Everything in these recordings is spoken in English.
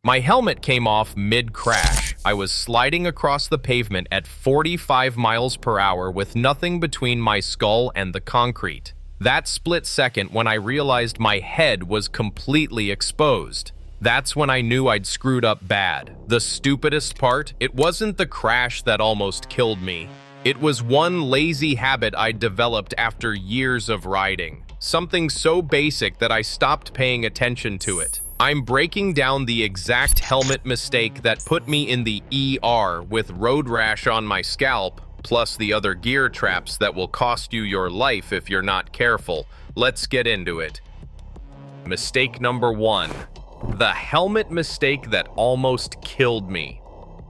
My helmet came off mid-crash. I was sliding across the pavement at 45 miles per hour with nothing between my skull and the concrete. That split second when I realized my head was completely exposed. That's when I knew I'd screwed up bad. The stupidest part, it wasn't the crash that almost killed me. It was one lazy habit I'd developed after years of riding. Something so basic that I stopped paying attention to it. I'm breaking down the exact helmet mistake that put me in the ER with road rash on my scalp, plus the other gear traps that will cost you your life if you're not careful. Let's get into it. Mistake number 1. The helmet mistake that almost killed me.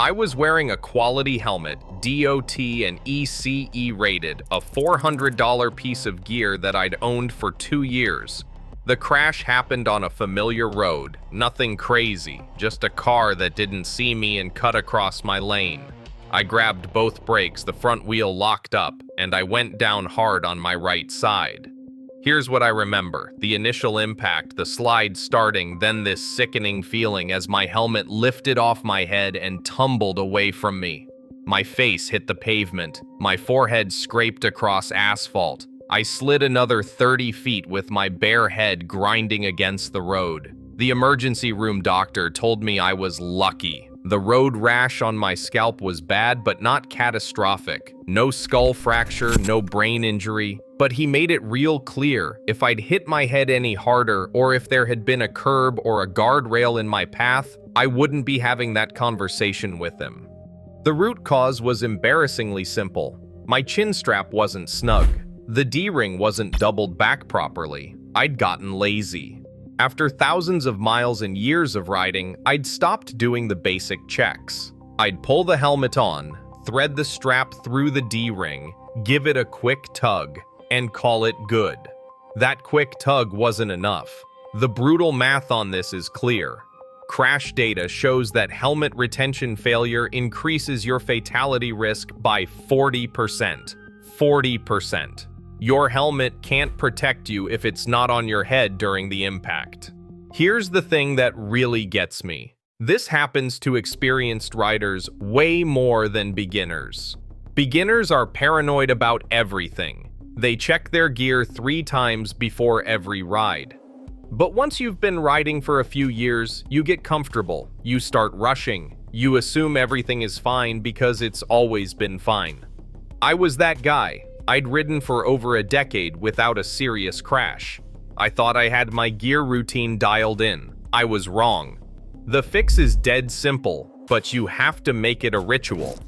I was wearing a quality helmet, DOT and ECE rated, a $400 piece of gear that I'd owned for 2 years. The crash happened on a familiar road, nothing crazy, just a car that didn't see me and cut across my lane. I grabbed both brakes, the front wheel locked up, and I went down hard on my right side. Here's what I remember: the initial impact, the slide starting, then this sickening feeling as my helmet lifted off my head and tumbled away from me. My face hit the pavement, my forehead scraped across asphalt. I slid another 30 feet with my bare head grinding against the road. The emergency room doctor told me I was lucky. The road rash on my scalp was bad, but not catastrophic. No skull fracture, no brain injury. But he made it real clear, if I'd hit my head any harder, or if there had been a curb or a guardrail in my path, I wouldn't be having that conversation with him. The root cause was embarrassingly simple. My chin strap wasn't snug. The D-ring wasn't doubled back properly. I'd gotten lazy. After thousands of miles and years of riding, I'd stopped doing the basic checks. I'd pull the helmet on, thread the strap through the D-ring, give it a quick tug, and call it good. That quick tug wasn't enough. The brutal math on this is clear. Crash data shows that helmet retention failure increases your fatality risk by 40%. 40%. Your helmet can't protect you if it's not on your head during the impact. Here's the thing that really gets me. This happens to experienced riders way more than beginners. Beginners are paranoid about everything. They check their gear 3 times before every ride. But once you've been riding for a few years, you get comfortable. You start rushing. You assume everything is fine because it's always been fine. I was that guy. I'd ridden for over a decade without a serious crash. I thought I had my gear routine dialed in. I was wrong. The fix is dead simple, but you have to make it a ritual.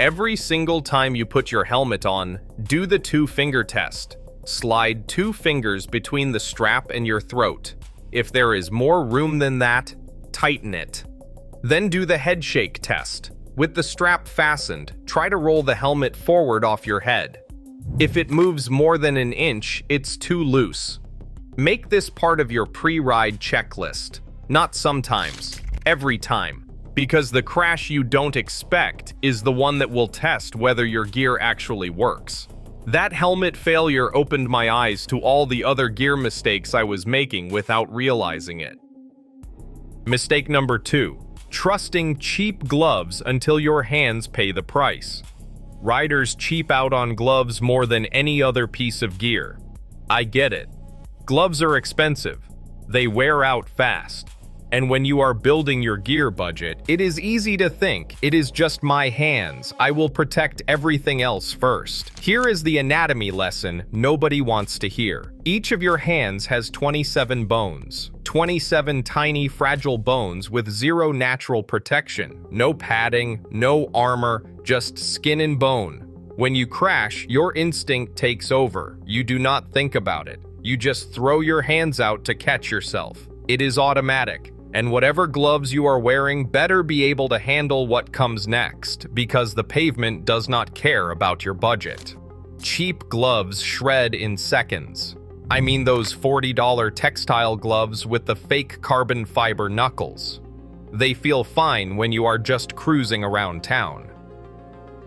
Every single time you put your helmet on, do the 2-finger test. Slide 2 fingers between the strap and your throat. If there is more room than that, tighten it. Then do the head shake test. With the strap fastened, try to roll the helmet forward off your head. If it moves more than an inch, it's too loose. Make this part of your pre-ride checklist. Not sometimes, every time. Because the crash you don't expect is the one that will test whether your gear actually works. That helmet failure opened my eyes to all the other gear mistakes I was making without realizing it. Mistake number 2. Trusting cheap gloves until your hands pay the price. Riders cheap out on gloves more than any other piece of gear. I get it. Gloves are expensive. They wear out fast. And when you are building your gear budget, it is easy to think, it is just my hands. I will protect everything else first. Here is the anatomy lesson nobody wants to hear. Each of your hands has 27 bones. 27 tiny, fragile bones with 0 natural protection. No padding, no armor, just skin and bone. When you crash, your instinct takes over. You do not think about it. You just throw your hands out to catch yourself. It is automatic. And whatever gloves you are wearing better be able to handle what comes next, because the pavement does not care about your budget. Cheap gloves shred in seconds. I mean those $40 textile gloves with the fake carbon fiber knuckles. They feel fine when you are just cruising around town.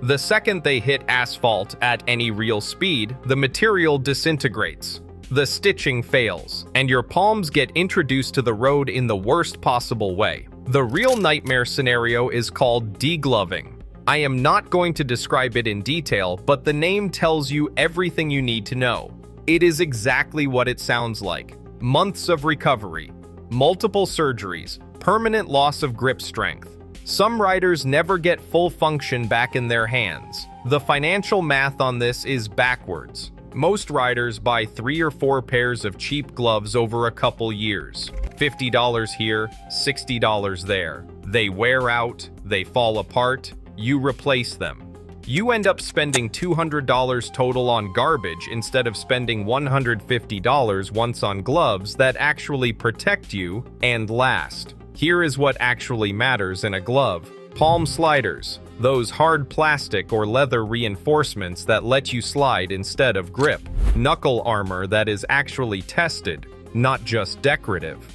The second they hit asphalt at any real speed, the material disintegrates. The stitching fails, and your palms get introduced to the road in the worst possible way. The real nightmare scenario is called degloving. I am not going to describe it in detail, but the name tells you everything you need to know. It is exactly what it sounds like. Months of recovery, multiple surgeries, permanent loss of grip strength. Some riders never get full function back in their hands. The financial math on this is backwards. Most riders buy 3 or 4 pairs of cheap gloves over a couple years. $50 here, $60 there. They wear out, they fall apart, you replace them. You end up spending $200 total on garbage instead of spending $150 once on gloves that actually protect you and last. Here is what actually matters in a glove. Palm sliders, those hard plastic or leather reinforcements that let you slide instead of grip. Knuckle armor that is actually tested, not just decorative.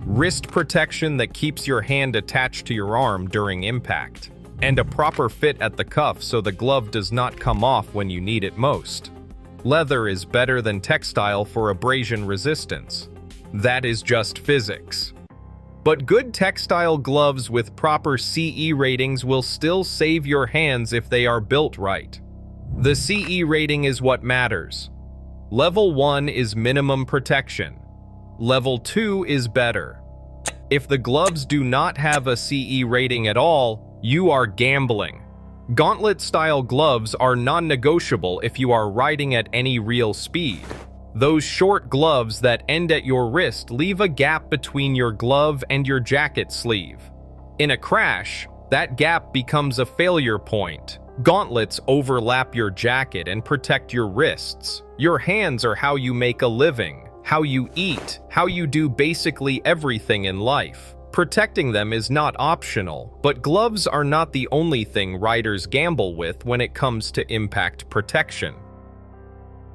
Wrist protection that keeps your hand attached to your arm during impact. And a proper fit at the cuff so the glove does not come off when you need it most. Leather is better than textile for abrasion resistance. That is just physics. But good textile gloves with proper CE ratings will still save your hands if they are built right. The CE rating is what matters. Level 1 is minimum protection. Level 2 is better. If the gloves do not have a CE rating at all, you are gambling. Gauntlet-style gloves are non-negotiable if you are riding at any real speed. Those short gloves that end at your wrist leave a gap between your glove and your jacket sleeve. In a crash, that gap becomes a failure point. Gauntlets overlap your jacket and protect your wrists. Your hands are how you make a living, how you eat, how you do basically everything in life. Protecting them is not optional, but gloves are not the only thing riders gamble with when it comes to impact protection.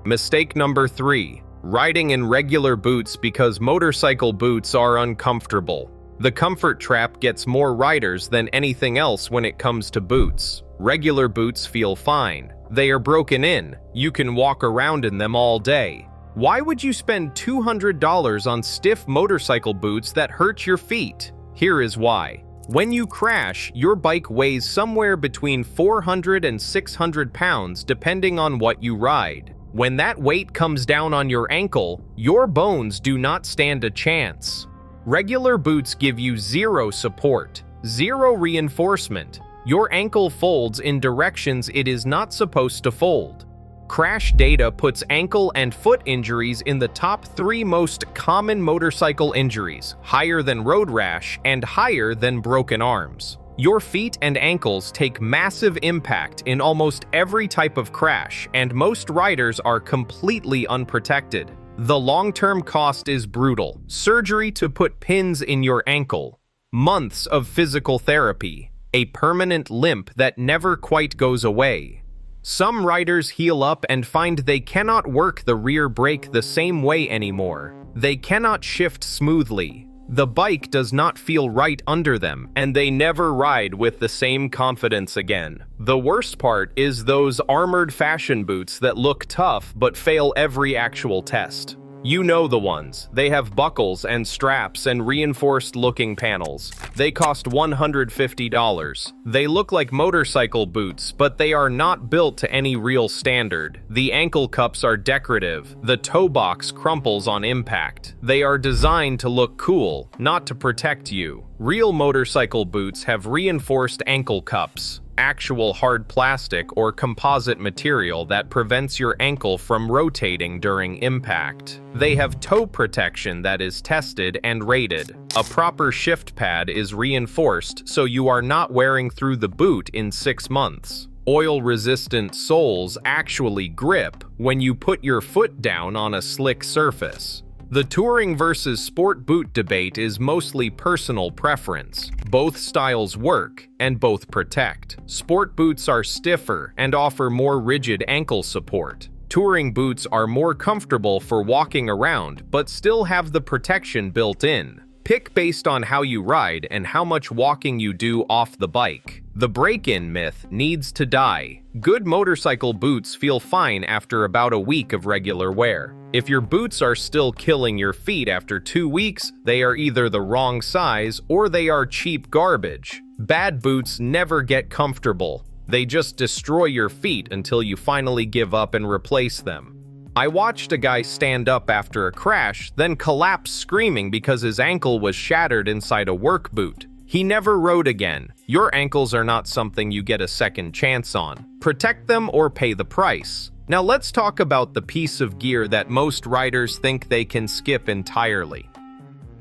Mistake number 3. Riding in regular boots because motorcycle boots are uncomfortable. The comfort trap gets more riders than anything else when it comes to boots. Regular boots feel fine. They are broken in. You can walk around in them all day. Why would you spend $200 on stiff motorcycle boots that hurt your feet? Here is why. When you crash, your bike weighs somewhere between 400 and 600 pounds depending on what you ride. When that weight comes down on your ankle, your bones do not stand a chance. Regular boots give you zero support, zero reinforcement. Your ankle folds in directions it is not supposed to fold. Crash data puts ankle and foot injuries in the top 3 most common motorcycle injuries, higher than road rash and higher than broken arms. Your feet and ankles take massive impact in almost every type of crash, and most riders are completely unprotected. The long-term cost is brutal. Surgery to put pins in your ankle, months of physical therapy, a permanent limp that never quite goes away. Some riders heal up and find they cannot work the rear brake the same way anymore. They cannot shift smoothly. The bike does not feel right under them, and they never ride with the same confidence again. The worst part is those armored fashion boots that look tough but fail every actual test. You know the ones. They have buckles and straps and reinforced-looking panels. They cost $150. They look like motorcycle boots, but they are not built to any real standard. The ankle cups are decorative. The toe box crumples on impact. They are designed to look cool, not to protect you. Real motorcycle boots have reinforced ankle cups, actual hard plastic or composite material that prevents your ankle from rotating during impact. They have toe protection that is tested and rated. A proper shift pad is reinforced so you are not wearing through the boot in 6 months. Oil-resistant soles actually grip when you put your foot down on a slick surface. The touring versus sport boot debate is mostly personal preference. Both styles work, and both protect. Sport boots are stiffer and offer more rigid ankle support. Touring boots are more comfortable for walking around, but still have the protection built in. Pick based on how you ride and how much walking you do off the bike. The break-in myth needs to die. Good motorcycle boots feel fine after about a week of regular wear. If your boots are still killing your feet after 2 weeks, they are either the wrong size or they are cheap garbage. Bad boots never get comfortable. They just destroy your feet until you finally give up and replace them. I watched a guy stand up after a crash, then collapse screaming because his ankle was shattered inside a work boot. He never rode again. Your ankles are not something you get a second chance on. Protect them or pay the price. Now let's talk about the piece of gear that most riders think they can skip entirely.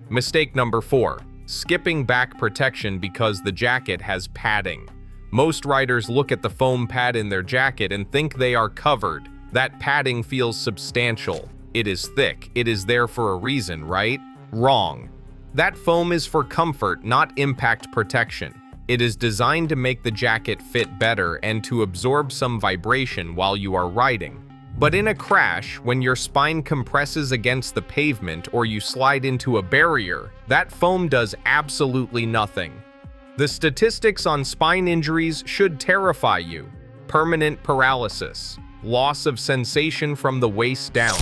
Mistake number 4. Skipping back protection because the jacket has padding. Most riders look at the foam pad in their jacket and think they are covered. That padding feels substantial. It is thick. It is there for a reason, right? Wrong. That foam is for comfort, not impact protection. It is designed to make the jacket fit better and to absorb some vibration while you are riding. But in a crash, when your spine compresses against the pavement or you slide into a barrier, that foam does absolutely nothing. The statistics on spine injuries should terrify you. Permanent paralysis, loss of sensation from the waist down,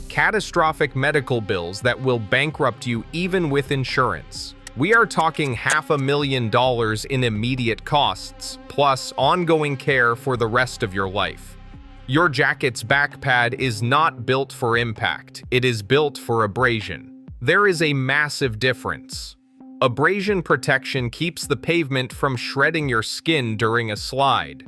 catastrophic medical bills that will bankrupt you even with insurance. We are talking $500,000 in immediate costs, plus ongoing care for the rest of your life. Your jacket's back pad is not built for impact. It is built for abrasion. There is a massive difference. Abrasion protection keeps the pavement from shredding your skin during a slide.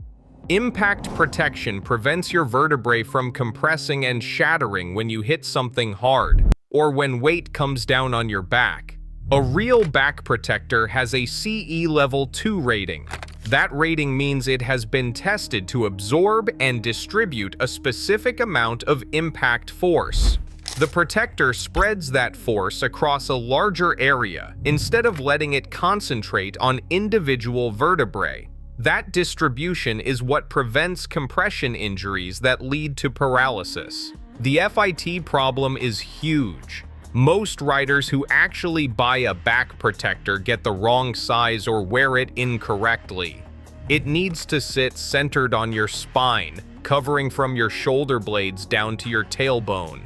Impact protection prevents your vertebrae from compressing and shattering when you hit something hard, or when weight comes down on your back. A real back protector has a CE Level 2 rating. That rating means it has been tested to absorb and distribute a specific amount of impact force. The protector spreads that force across a larger area instead of letting it concentrate on individual vertebrae. That distribution is what prevents compression injuries that lead to paralysis. The FIT problem is huge. Most riders who actually buy a back protector get the wrong size or wear it incorrectly. It needs to sit centered on your spine, covering from your shoulder blades down to your tailbone.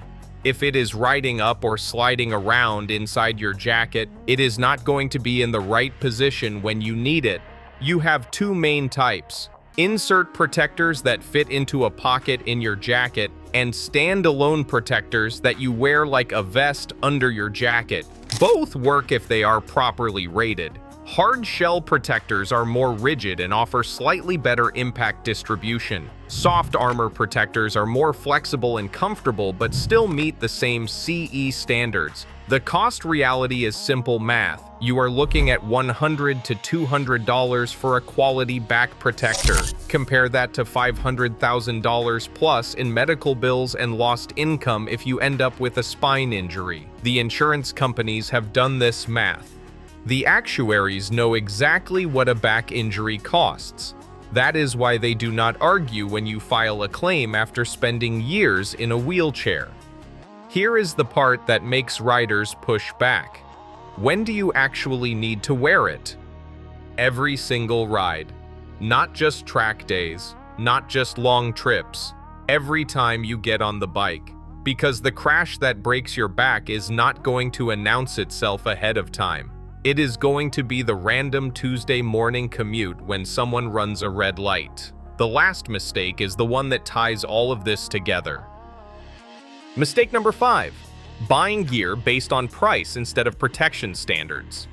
If it is riding up or sliding around inside your jacket, it is not going to be in the right position when you need it. You have 2 main types: insert protectors that fit into a pocket in your jacket, and standalone protectors that you wear like a vest under your jacket. Both work if they are properly rated. Hard shell protectors are more rigid and offer slightly better impact distribution. Soft armor protectors are more flexible and comfortable but still meet the same CE standards. The cost reality is simple math. You are looking at $100 to $200 for a quality back protector. Compare that to $500,000 plus in medical bills and lost income if you end up with a spine injury. The insurance companies have done this math. The actuaries know exactly what a back injury costs. That is why they do not argue when you file a claim after spending years in a wheelchair. Here is the part that makes riders push back. When do you actually need to wear it? Every single ride. Not just track days, not just long trips. Every time you get on the bike. Because the crash that breaks your back is not going to announce itself ahead of time. It is going to be the random Tuesday morning commute when someone runs a red light. The last mistake is the one that ties all of this together. Mistake number 5. Buying gear based on price instead of protection standards.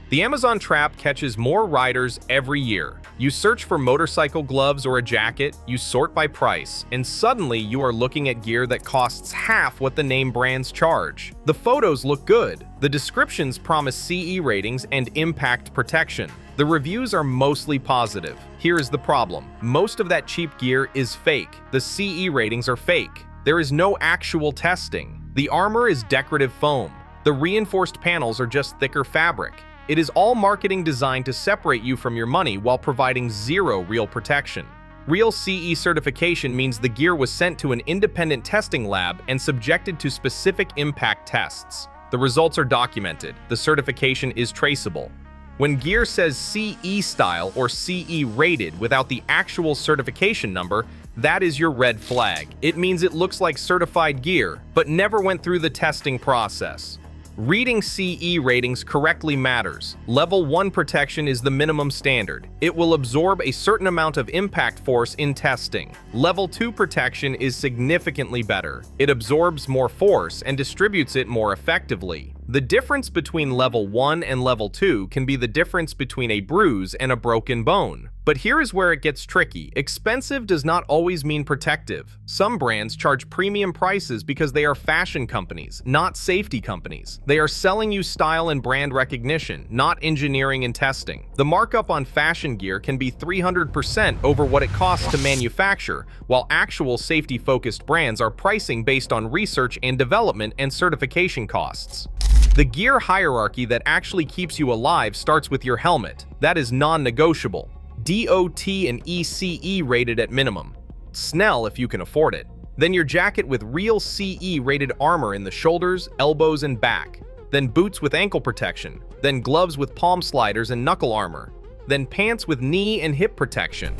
The Amazon trap catches more riders every year. You search for motorcycle gloves or a jacket, you sort by price, and suddenly you are looking at gear that costs half what the name brands charge. The photos look good. The descriptions promise CE ratings and impact protection. The reviews are mostly positive. Here is the problem. Most of that cheap gear is fake. The CE ratings are fake. There is no actual testing. The armor is decorative foam. The reinforced panels are just thicker fabric. It is all marketing designed to separate you from your money while providing zero real protection. Real CE certification means the gear was sent to an independent testing lab and subjected to specific impact tests. The results are documented. The certification is traceable. When gear says CE style or CE rated without the actual certification number, That is your red flag. It means it looks like certified gear, but never went through the testing process. Reading CE ratings correctly matters. Level 1 protection is the minimum standard. It will absorb a certain amount of impact force in testing. Level 2 protection is significantly better. It absorbs more force and distributes it more effectively. The difference between level 1 and level 2 can be the difference between a bruise and a broken bone. But here is where it gets tricky. Expensive does not always mean protective. Some brands charge premium prices because they are fashion companies, not safety companies. They are selling you style and brand recognition, not engineering and testing. The markup on fashion gear can be 300% over what it costs to manufacture, while actual safety-focused brands are pricing based on research and development and certification costs. The gear hierarchy that actually keeps you alive starts with your helmet. That is non-negotiable. DOT and ECE rated at minimum. Snell if you can afford it. Then your jacket with real CE rated armor in the shoulders, elbows, and back. Then boots with ankle protection. Then gloves with palm sliders and knuckle armor. Then pants with knee and hip protection.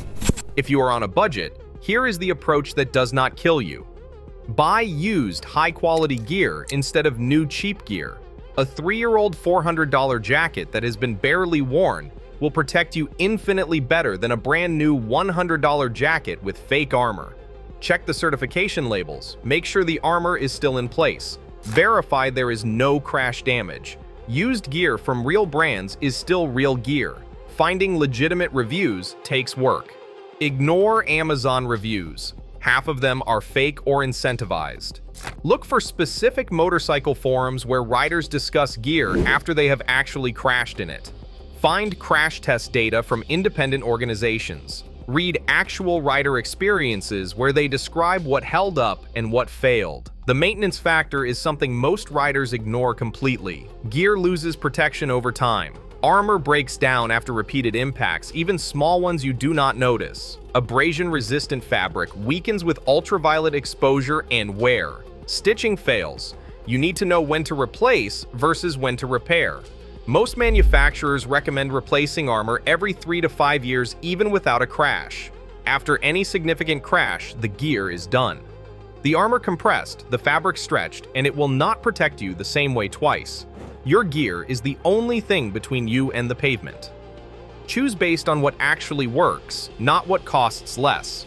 If you are on a budget, here is the approach that does not kill you. Buy used, high-quality gear instead of new cheap gear. A 3-year-old $400 jacket that has been barely worn will protect you infinitely better than a brand new $100 jacket with fake armor. Check the certification labels. Make sure the armor is still in place. Verify there is no crash damage. Used gear from real brands is still real gear. Finding legitimate reviews takes work. Ignore Amazon reviews. Half of them are fake or incentivized. Look for specific motorcycle forums where riders discuss gear after they have actually crashed in it. Find crash test data from independent organizations. Read actual rider experiences where they describe what held up and what failed. The maintenance factor is something most riders ignore completely. Gear loses protection over time. Armor breaks down after repeated impacts, even small ones you do not notice. Abrasion-resistant fabric weakens with ultraviolet exposure and wear. Stitching fails. You need to know when to replace versus when to repair. Most manufacturers recommend replacing armor every 3 to 5 years even without a crash. After any significant crash, the gear is done. The armor compressed, the fabric stretched, and it will not protect you the same way twice. Your gear is the only thing between you and the pavement. Choose based on what actually works, not what costs less.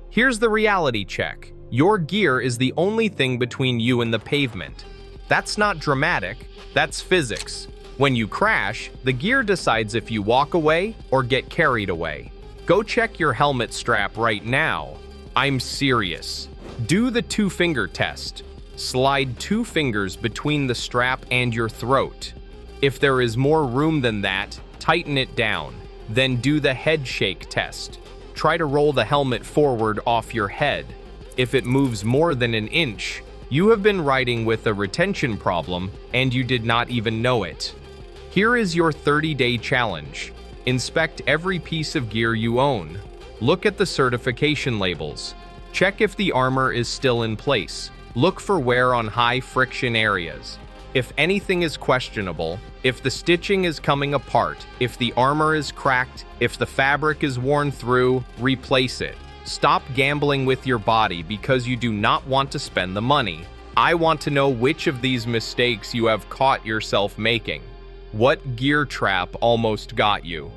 Here's the reality check. Your gear is the only thing between you and the pavement. That's not dramatic, that's physics. When you crash, the gear decides if you walk away or get carried away. Go check your helmet strap right now. I'm serious. Do the 2-finger test. Slide 2 fingers between the strap and your throat. If there is more room than that, tighten it down. Then do the head shake test. Try to roll the helmet forward off your head. If it moves more than an inch, you have been riding with a retention problem and you did not even know it. Here is your 30-day challenge. Inspect every piece of gear you own. Look at the certification labels. Check if the armor is still in place. Look for wear on high-friction areas. If anything is questionable, if the stitching is coming apart, if the armor is cracked, if the fabric is worn through, replace it. Stop gambling with your body because you do not want to spend the money. I want to know which of these mistakes you have caught yourself making. What gear trap almost got you?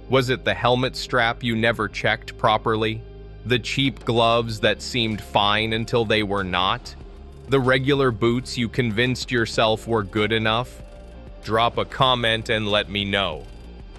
Was it the helmet strap you never checked properly? The cheap gloves that seemed fine until they were not? The regular boots you convinced yourself were good enough? Drop a comment and let me know.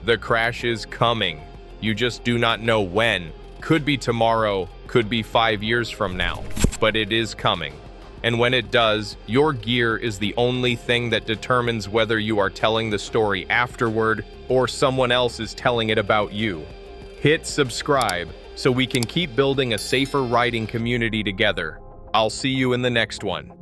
The crash is coming. You just do not know when. Could be tomorrow, could be 5 years from now, but it is coming. And when it does, your gear is the only thing that determines whether you are telling the story afterward or someone else is telling it about you. Hit subscribe so we can keep building a safer riding community together. I'll see you in the next one.